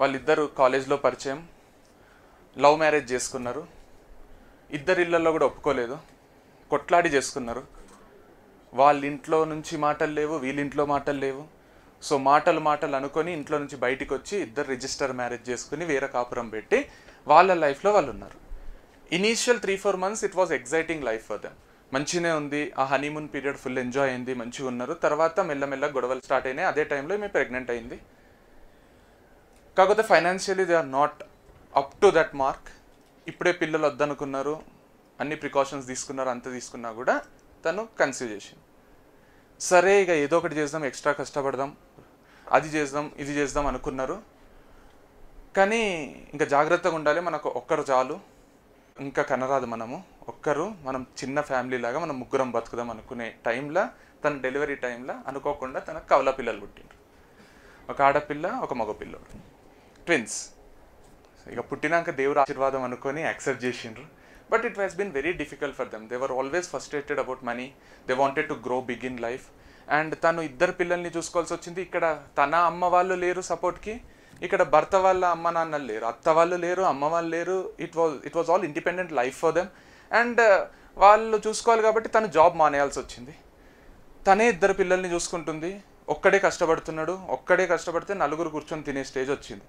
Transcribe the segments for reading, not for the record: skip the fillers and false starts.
వాళ్ళిద్దరు కాలేజ్లో పరిచయం, లవ్ మ్యారేజ్ చేసుకున్నారు. ఇద్దరు ఇళ్ళల్లో కూడా ఒప్పుకోలేదు, కొట్లాడి చేసుకున్నారు. వాళ్ళ ఇంట్లో నుంచి మాటలు లేవు, వీళ్ళింట్లో మాటలు లేవు. సో మాటలు అనుకొని ఇంట్లో నుంచి బయటికి వచ్చి ఇద్దరు రిజిస్టర్ మ్యారేజ్ చేసుకుని వేరే కాపురం పెట్టి వాళ్ళ లైఫ్లో వాళ్ళు ఉన్నారు. Initial 3-4 months it was exciting life for them. మంచిగానే ఉంది, ఆ హనీమూన్ పీరియడ్ ఫుల్ ఎంజాయ్ అయింది, మంచిగా ఉన్నారు. తర్వాత మెల్లమెల్ల గొడవలు స్టార్ట్ అయినాయి. అదే టైంలో ఈమె ప్రెగ్నెంట్ అయింది. కాకపోతే financially they are not up to that mark. ఇప్పుడే పిల్లలు వద్దనుకున్నారు, అన్ని ప్రికాషన్స్ తీసుకున్నారు, అంత తీసుకున్నా కూడా తను కన్సీవ్ చేసింది. సరే ఇక ఏదో ఒకటి చేద్దాం, ఎక్స్ట్రా కష్టపడదాం, అది చేద్దాం ఇది చేద్దాం అనుకున్నారు. కానీ ఇంకా జాగ్రత్తగా ఉండాలి, మనకు ఒక్కరు చాలు, ఇంకా కనరాదు మనం చిన్న ఫ్యామిలీ లాగా మనం ముగ్గురం బతుకుదాం అనుకునే టైంలో, తన డెలివరీ టైంలో అనుకోకుండా తనకు కవల పిల్లలు పుట్టిండ్రు. ఒక ఆడపిల్ల, ఒక మగపిల్లడు, ట్విన్స్. ఇక పుట్టినాక దేవుడు ఆశీర్వాదం అనుకొని యాక్సెప్ట్ చేసిండ్రు. But it has been very difficult for them. They were always frustrated about money. They wanted to grow big in life. And తను ఇద్దరు పిల్లల్ని చూసుకోవాల్సి వచ్చింది. ఇక్కడ తన అమ్మ వాళ్ళు లేరు సపోర్ట్కి, ఇక్కడ భర్త వాళ్ళ అమ్మ నాన్నలు లేరు, అత్త వాళ్ళు లేరు, అమ్మ వాళ్ళు లేరు. It was all independent life for them. And వాళ్ళు చూసుకోవాలి కాబట్టి తను జాబ్ మానేయాల్సి వచ్చింది. తనే ఇద్దరు పిల్లల్ని చూసుకుంటుంది, ఒక్కడే కష్టపడితే నలుగురు కూర్చొని తినే స్టేజ్ వచ్చింది.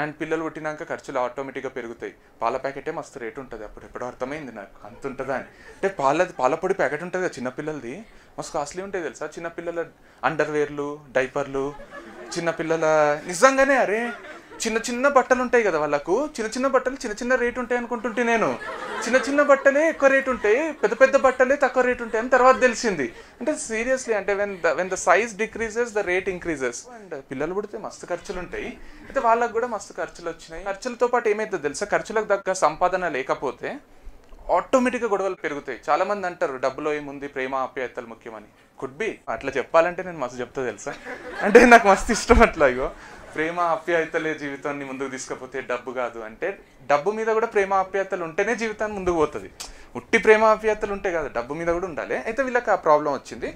అండ్ పిల్లలు పుట్టినాక ఖర్చులు ఆటోమేటిక్గా పెరుగుతాయి. పాల ప్యాకెటే మస్తు రేటు ఉంటుంది. అప్పుడు ఎప్పుడో అర్థమైంది నాకు అంత ఉంటుందా అని. అంటే పాలపొడి ప్యాకెట్ ఉంటుంది కదా చిన్నపిల్లలది, మస్తు కాస్ట్లీ ఉంటాయి తెలుసా. చిన్నపిల్లల అండర్వేర్లు, డైపర్లు, చిన్నపిల్లల నిజంగానే అరే చిన్న బట్టలు ఉంటాయి కదా వాళ్ళకు, చిన్న బట్టలు చిన్న రేటు ఉంటాయి అనుకుంటుంటే నేను. చిన్న బట్టలే ఎక్కువ రేటు ఉంటాయి, పెద్ద బట్టలే తక్కువ రేటు ఉంటాయి అని తర్వాత తెలిసింది. అంటే సీరియస్లీ, అంటే when the size decreases the rate increases. And పిల్లలు పుడితే మస్తు ఖర్చులు ఉంటాయి, అయితే వాళ్ళకు కూడా మస్తు ఖర్చులు వచ్చినాయి. ఖర్చులతో పాటు ఏమైతుందో తెలుసా, ఖర్చులకు తగ్గ సంపాదన లేకపోతే ఆటోమేటిక్గా గొడవలు పెరుగుతాయి. చాలా మంది అంటారు డబ్బులో ఏముంది, ప్రేమ ఆప్యాయతలు ముఖ్యమని. కుడ్ బి, అట్లా చెప్పాలంటే నేను మస్తు చెప్తా తెలుసా. అంటే నాకు మస్తు ఇష్టం అట్లా. ఇగో ప్రేమ ఆప్యాయతలే జీవితాన్ని ముందుకు తీసుకపోతే డబ్బు కాదు అంటే, డబ్బు మీద కూడా ప్రేమ ఆప్యాయతలు ఉంటేనే జీవితాన్ని ముందుకు పోతుంది. ఉట్టి ప్రేమ ఆప్యాయతలు ఉంటే కాదు, డబ్బు మీద కూడా ఉండాలి. అయితే వీళ్ళకి ఆ ప్రాబ్లం వచ్చింది.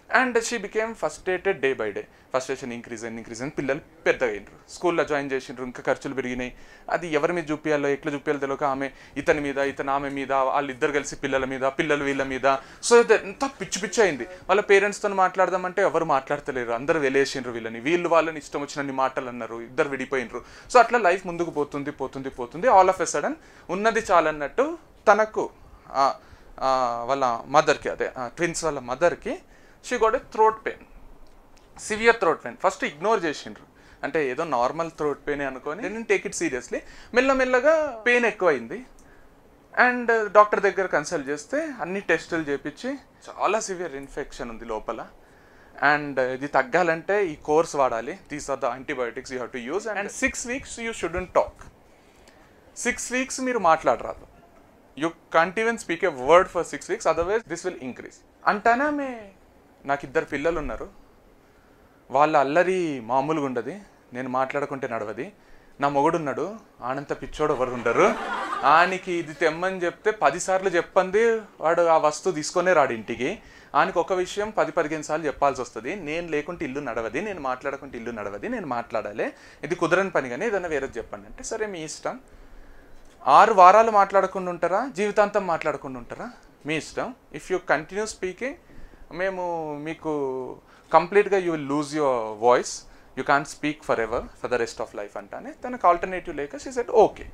And she became frustrated day by day. Frustration increase అయింది. పిల్లలు పెద్దగా అయినరు, స్కూల్లో జాయిన్ చేసిండ్రు, ఇంకా ఖర్చులు పెరిగినాయి. అది ఎవరి మీద చూపించాలో ఎట్లా చూపించాలో తెలియక ఆమె ఇతని మీద, ఇతను ఆమె మీద, వాళ్ళిద్దరు కలిసి పిల్లల మీద, పిల్లలు వీళ్ళ మీద. సో ఎంత పిచ్చి అయింది. వాళ్ళ పేరెంట్స్తో మాట్లాడదామంటే ఎవరు మాట్లాడతలేరు, అందరు వెలేసిండ్రు వీళ్ళని. వాళ్ళని ఇష్టం వచ్చినన్ని మాటలు అన్నారు, ఇద్దరు విడిపోయినరు. సో అట్లా లైఫ్ ముందుకు పోతుంది. ఆల్ ఆఫ్ ఎ సడన్ ఉన్నది చాలన్నట్టు తనకు వాళ్ళ మదర్కి, అదే ట్విన్స్ వాళ్ళ మదర్కి she got a throat pain, severe throat pain. First ignore చేసిండ్రు, అంటే ఏదో నార్మల్ థ్రోట్ పెయిన్ అనుకొని నేను టేక్ ఇట్ సీరియస్లీ. మెల్లమెల్లగా పెయిన్ ఎక్కువైంది. అండ్ డాక్టర్ దగ్గర కన్సల్ట్ చేస్తే అన్ని టెస్టులు చేపించి చాలా సివియర్ ఇన్ఫెక్షన్ ఉంది లోపల. అండ్ ఇది తగ్గాలంటే ఈ కోర్స్ వాడాలి, these are the antibiotics you have to use. And 6 weeks you shouldn't talk. 6 weeks మీరు మాట్లాడరాదు. You can't even speak a word for 6 weeks, otherwise this will increase. అంటానా నాకు ఇద్దరు పిల్లలు ఉన్నారు, వాళ్ళ అల్లరి మామూలుగా ఉండదు, నేను మాట్లాడుకుంటే నడవది. నా మొగుడున్నాడు, ఆనంత పిచ్చోడు ఎవరు ఉండరు, ఆయనకి ఇది తెమ్మని చెప్తే 10 సార్లు చెప్పంది వాడు ఆ వస్తువు తీసుకొనే రాడు ఇంటికి. ఆయనకి ఒక విషయం 10-15 సార్లు చెప్పాల్సి వస్తుంది. నేను లేకుంటే ఇల్లు నడవది, నేను మాట్లాడకుంటే ఇల్లు నడవది, నేను మాట్లాడాలి, ఇది కుదరని పని. కానీ ఏదైనా వేరేది చెప్పండి అంటే, సరే మీ ఇష్టం. 6 వారాలు మాట్లాడకుండా ఉంటారా, జీవితాంతం మాట్లాడకుండా ఉంటారా, మీ ఇష్టం. ఇఫ్ యూ కంటిన్యూ స్పీకింగ్, మేము మీకు కంప్లీట్గా you will lose your voice, you can't speak forever, for the rest of life అంటానే. తనకు ఆల్టర్నేటివ్ లేక she said okay.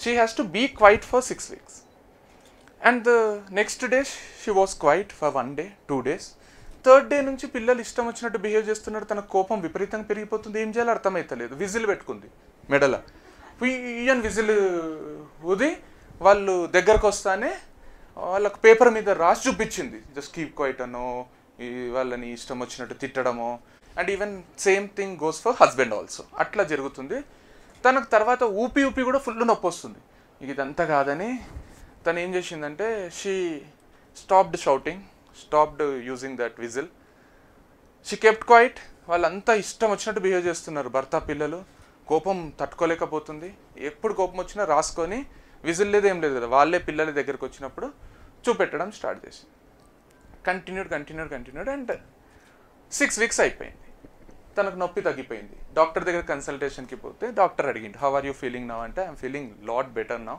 She has to be quiet for 6 weeks. And the next day she was quiet for 1 day, 2 days. 3rd day నుంచి పిల్లలు ఇష్టం వచ్చినట్టు behave చేస్తున్నారు. తన కోపం విపరీతంగా పెరిగిపోతుంది. ఏం చేయాలో అర్థమవుతలేదు. విజిల్ పెట్టుకుంది మెడల, ఈయన విజిల్ ఊది వాళ్ళు దగ్గరకు వస్తానే వాళ్ళకు పేపర్ మీద రాసి చూపించింది, జస్ట్ కీప్ క్వైట్ అనో, వాళ్ళని ఇష్టం వచ్చినట్టు తిట్టడమో. And even same thing goes for husband also. అట్లా జరుగుతుంది. తనకు తర్వాత ఊపి కూడా ఫుల్ నొప్పి వస్తుంది. ఇదంతా కాదని తను ఏం చేసిందంటే, she stopped shouting, stopped using that whistle. She kept quiet. వాళ్ళంతా ఇష్టం వచ్చినట్టు బిహేవ్ చేస్తున్నారు, భర్త పిల్లలు. కోపం తట్టుకోలేకపోతుంది. ఎప్పుడు కోపం వచ్చినా రాసుకొని, విజిల్ లేదు ఏం లేదు కదా, వాళ్ళే పిల్లల దగ్గరకు వచ్చినప్పుడు చూపెట్టడం స్టార్ట్ చేసింది. కంటిన్యూడ్. అండ్ 6 weeks అయిపోయింది. తనకు నొప్పి తగ్గిపోయింది. డాక్టర్ దగ్గర కన్సల్టేషన్కి పోతే డాక్టర్ అడిగిండు, how are you feeling now అంటే, I'm feeling lot better now,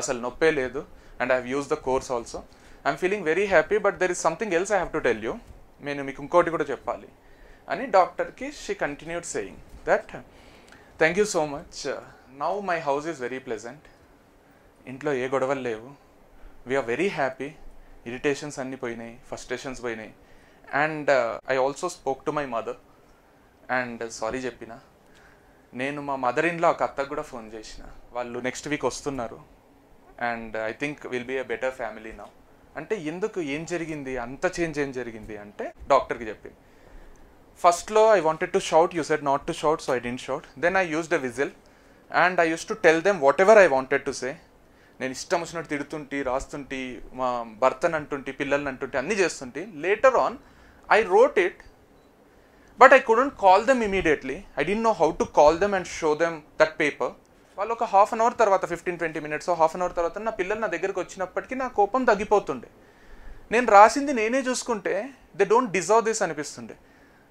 అసలు నొప్పే లేదు, and I have use the course also, I'm feeling very happy, but there is something else I have to tell you, నేను మీకు ఇంకోటి కూడా చెప్పాలి అని డాక్టర్కి she continued saying that thank you so much, now my house is very pleasant, ఇంట్లో ఏ గొడవలు లేవు, వీఆర్ వెరీ హ్యాపీ, ఇరిటేషన్స్ అన్నీ పోయినాయి, ఫ్రస్ట్రేషన్స్ పోయినాయి, and I also spoke to my mother and sorry చెప్పిన. నేను మా మదర్ ఇన్లో ఒక అత్తకు కూడా ఫోన్ చేసిన, వాళ్ళు నెక్స్ట్ వీక్ వస్తున్నారు, and I think will be a better family now. అంటే ఎందుకు, ఏం జరిగింది, అంత చేంజ్ ఏం జరిగింది అంటే డాక్టర్కి చెప్పింది. ఫస్ట్లో I wanted to shout, you said not to shout, so I didn't shout, then I used a whistle and I use to tell them whatever I wanted to say. నేను ఇష్టం వచ్చినట్టు తిడుతుంటే, రాస్తుంటే, మా భర్తను అంటుంటే, పిల్లల్ని అంటుంటే, అన్నీ చేస్తుంటే, later on I wrote it, but I couldn't call them immediately. I didn't know how to call them and show them that paper. వాళ్ళు ఒక హాఫ్ అన్ అవర్ తర్వాత 15-20 minutes హాఫ్ అన్ అవర్ తర్వాత నా పిల్లలు నా దగ్గరకు వచ్చినప్పటికీ నా కోపం తగ్గిపోతుండే. నేను రాసింది నేనే చూసుకుంటే దే డోంట్ డిజర్వ్ దిస్ అనిపిస్తుండే.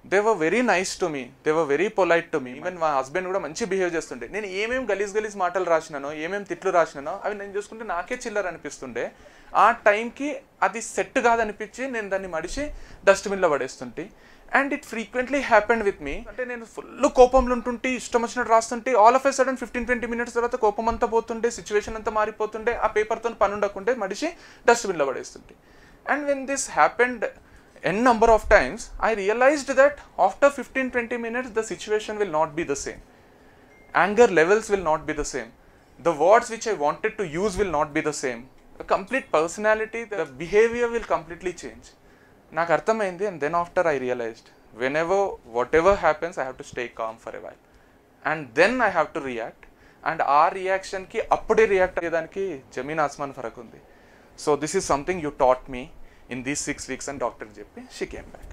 They were very nice to me, they were very polite to me. Even మా హస్బెండ్ కూడా మంచి బిహేవ్ చేస్తుండే. నేను ఏమేమి గలీజ్ మాటలు రాసినానో, ఏమేమి తిట్లు రాసినానో అవి నేను చూసుకుంటే నాకే చిల్లర అనిపిస్తుండే. ఆ టైంకి అది సెట్ కాదనిపించి నేను దాన్ని మడిచి డస్ట్బిన్లో పడేస్తుంటే, and it frequently happened with me. అంటే నేను ఫుల్ కోపంలో ఉంటుంటే, ఇష్టం వచ్చినట్టు రాస్తుంటే, all of a sudden 15-20 minutes తర్వాత కోపం అంతా పోతుండే, సిచ్యువేషన్ అంతా మారిపోతుండే, ఆ పేపర్తో పని ఉండకుండే మడిచి డస్ట్బిన్లో పడేస్తుంటే. And when this happened n number of times, I realized that after 15-20 minutes the situation will not be the same. Anger levels will not be the same. The words which I wanted to use will not be the same. The complete personality, the behavior will completely change. నాకు అర్థమైంది. And then after I realized, whatever happens, I have to stay calm for a while. And then I have to react. And ఆ రియాక్షన్కి అప్పుడే react అయ్యేదానికి జమీన్ ఆస్మాన్ ఫరక్ ఉంది. So this is something you taught me in these 6 weeks, and doctor చెప్పి she came back.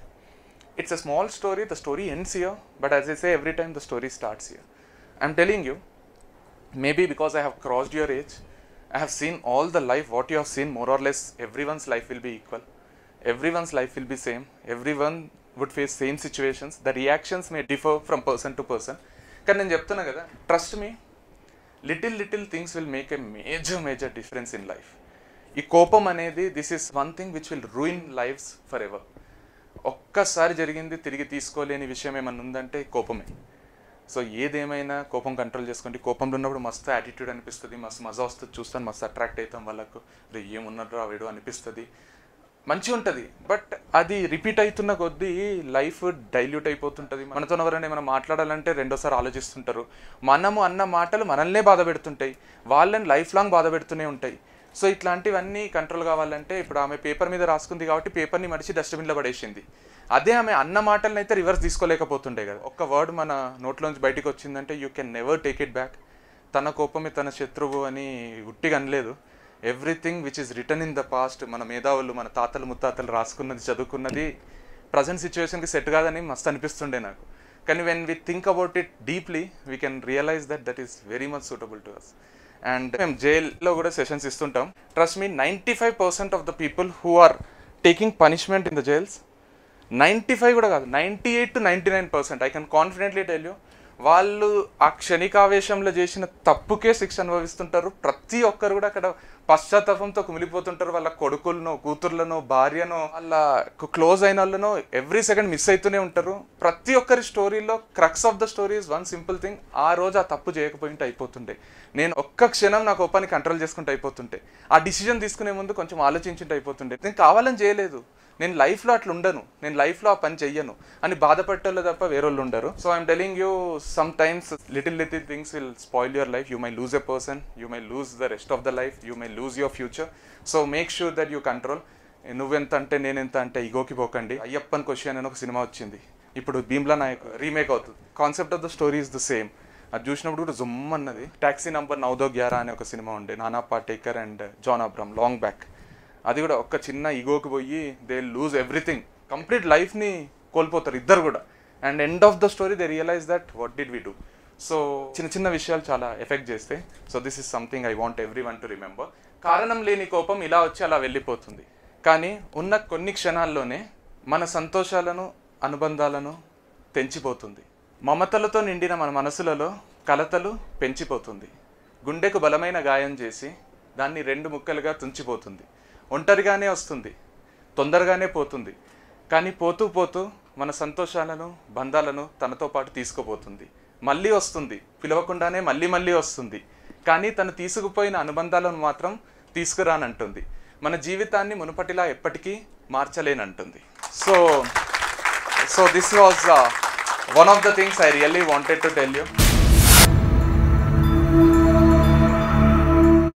It's a small story, the story ends here, but as I say every time, the story starts here. I'm telling you, maybe because I have crossed your age, I have seen all the life, what you have seen, more or less everyone's life will be equal, everyone's life will be same, everyone would face same situations, the reactions may differ from person to person. కానీ నేను చెప్తున్నా కదా, trust me, little things will make a major difference in life. ఈ కోపం అనేది, this is one thing which will ruin lives forever. ఒక్కసారి జరిగింది తిరిగి తీసుకోలేని విషయం ఏమన్నా ఉందంటే కోపమే. సో ఏదేమైనా కోపం కంట్రోల్ చేసుకోండి. కోపంలో ఉన్నప్పుడు మస్తు యాటిట్యూడ్ అనిపిస్తుంది, మస్తు మజా వస్తుంది, చూస్తాను మస్తు అట్రాక్ట్ అవుతాం వాళ్ళకు, ఏమున్నట్టు రావేడు అనిపిస్తుంది, మంచిగా ఉంటుంది. బట్ అది రిపీట్ అవుతున్న కొద్దీ లైఫ్ డైల్యూట్ అయిపోతుంటుంది. మనతో ఎవరైనా ఏమైనా మాట్లాడాలంటే రెండోసారి ఆలోచిస్తుంటారు. మనము అన్న మాటలు మనల్నే బాధ పెడుతుంటాయి, వాళ్ళని లైఫ్ లాంగ్ బాధ పెడుతూనే ఉంటాయి. సో ఇట్లాంటివన్నీ కంట్రోల్ కావాలంటే, ఇప్పుడు ఆమె పేపర్ మీద రాసుకుంది కాబట్టి పేపర్ని మడిచి డస్ట్బిన్లో పడేసింది. అదే ఆమె అన్న మాటలను అయితే రివర్స్ తీసుకోలేకపోతుండే కదా. ఒక్క వర్డ్ మన నోట్లోంచి బయటకు వచ్చిందంటే you can never take it back. తన కోపమే తన శత్రువు అని గుట్టిగా అనలేదు. Everything which is return in the past, మన మేధావులు, మన తాతలు ముత్తాతలు రాసుకున్నది, చదువుకున్నది ప్రజెంట్ సిచ్యువేషన్కి సెట్ కాదని మస్తు అనిపిస్తుండే నాకు. కానీ when we think about it deeply, we can realise that is very much suitable to us. And మేము జైల్లో కూడా సెషన్స్ ఇస్తుంటాం. Trust me, 95% of the people who are taking punishment in the jails, 95 కూడా కాదు, 98 to 99%, I can confidently tell you, వాళ్ళు ఆ క్షణికావేశంలో చేసిన తప్పుకే శిక్ష అనుభవిస్తుంటారు. ప్రతి ఒక్కరు కూడా అక్కడ పశ్చాత్తాపంతో కుమిలిపోతుంటారు. వాళ్ళ కొడుకులను, కూతుర్లను, భార్యను, వాళ్ళ క్లోజ్ అయిన వాళ్ళను ఎవ్రీ సెకండ్ మిస్ అవుతూనే ఉంటారు. ప్రతి ఒక్కరి స్టోరీలో crux of the story is one simple thing, ఆ రోజు ఆ తప్పు చేయకపోయింటే అయిపోతుండే, నేను ఒక్క క్షణం నా కోపాన్ని కంట్రోల్ చేసుకుంటూ అయిపోతుంటే, ఆ డిసిజన్ తీసుకునే ముందు కొంచెం ఆలోచించుంటే అయిపోతుండే. నేను కావాలని చేయలేదు, నేను లైఫ్లో అట్లా ఉండను, నేను లైఫ్లో ఆ పని చెయ్యను అని బాధపడేవాళ్ళు తప్ప వేరేవాళ్ళు ఉండరు. So I'm telling you, some times little things will spoil your life. You my lose a person, you my lose the rest of the life, you my lose your future. So make sure that you control. నువ్వెంత అంటే నేనెంత అంటే ఇగోకి పోకండి. Ayyappan question అని ఒక cinema వచ్చింది, ఇప్పుడు Bheemla Naik remake అవుతుంది. Concept of the story is the same. అది చూసినప్పుడు కూడా జుమ్ అన్నది. టాక్సీ నంబర్ 911 అనే ఒక సినిమా ఉండే, Nana Patekar and John Abraham, long back. అది కూడా ఒక చిన్న ఈగోకి పోయి దే లూజ్ ఎవ్రీథింగ్, కంప్లీట్ లైఫ్ని కోల్పోతారు ఇద్దరు కూడా. And end of the story they realize that what did we do. So చిన్న విషయాలు చాలా ఎఫెక్ట్ చేస్తాయి. So this is something I want everyone to remember. కారణం లేని కోపం ఇలా వచ్చి అలా వెళ్ళిపోతుంది, కానీ ఉన్న కొన్ని క్షణాల్లోనే మన సంతోషాలను, అనుబంధాలను తెంచిపోతుంది. మమతలతో నిండిన మన మనసులలో కలతలు పెంచిపోతుంది. గుండెకు బలమైన గాయం చేసి దాన్ని 2 ముక్కలుగా తుంచిపోతుంది. ఒంటరిగానే వస్తుంది, తొందరగానే పోతుంది. కానీ పోతూ పోతూ మన సంతోషాలను, బంధాలను తనతో పాటు తీసుకుపోతుంది. మళ్ళీ వస్తుంది, పిలవకుండానే మళ్ళీ మళ్ళీ వస్తుంది. కానీ తను తీసుకుపోయిన అనుబంధాలను మాత్రం తీసుకురానంటుంది. మన జీవితాన్ని మునుపటిలా ఎప్పటికీ మార్చలేనంటుంది. So this was one of the things I really wanted to tell you.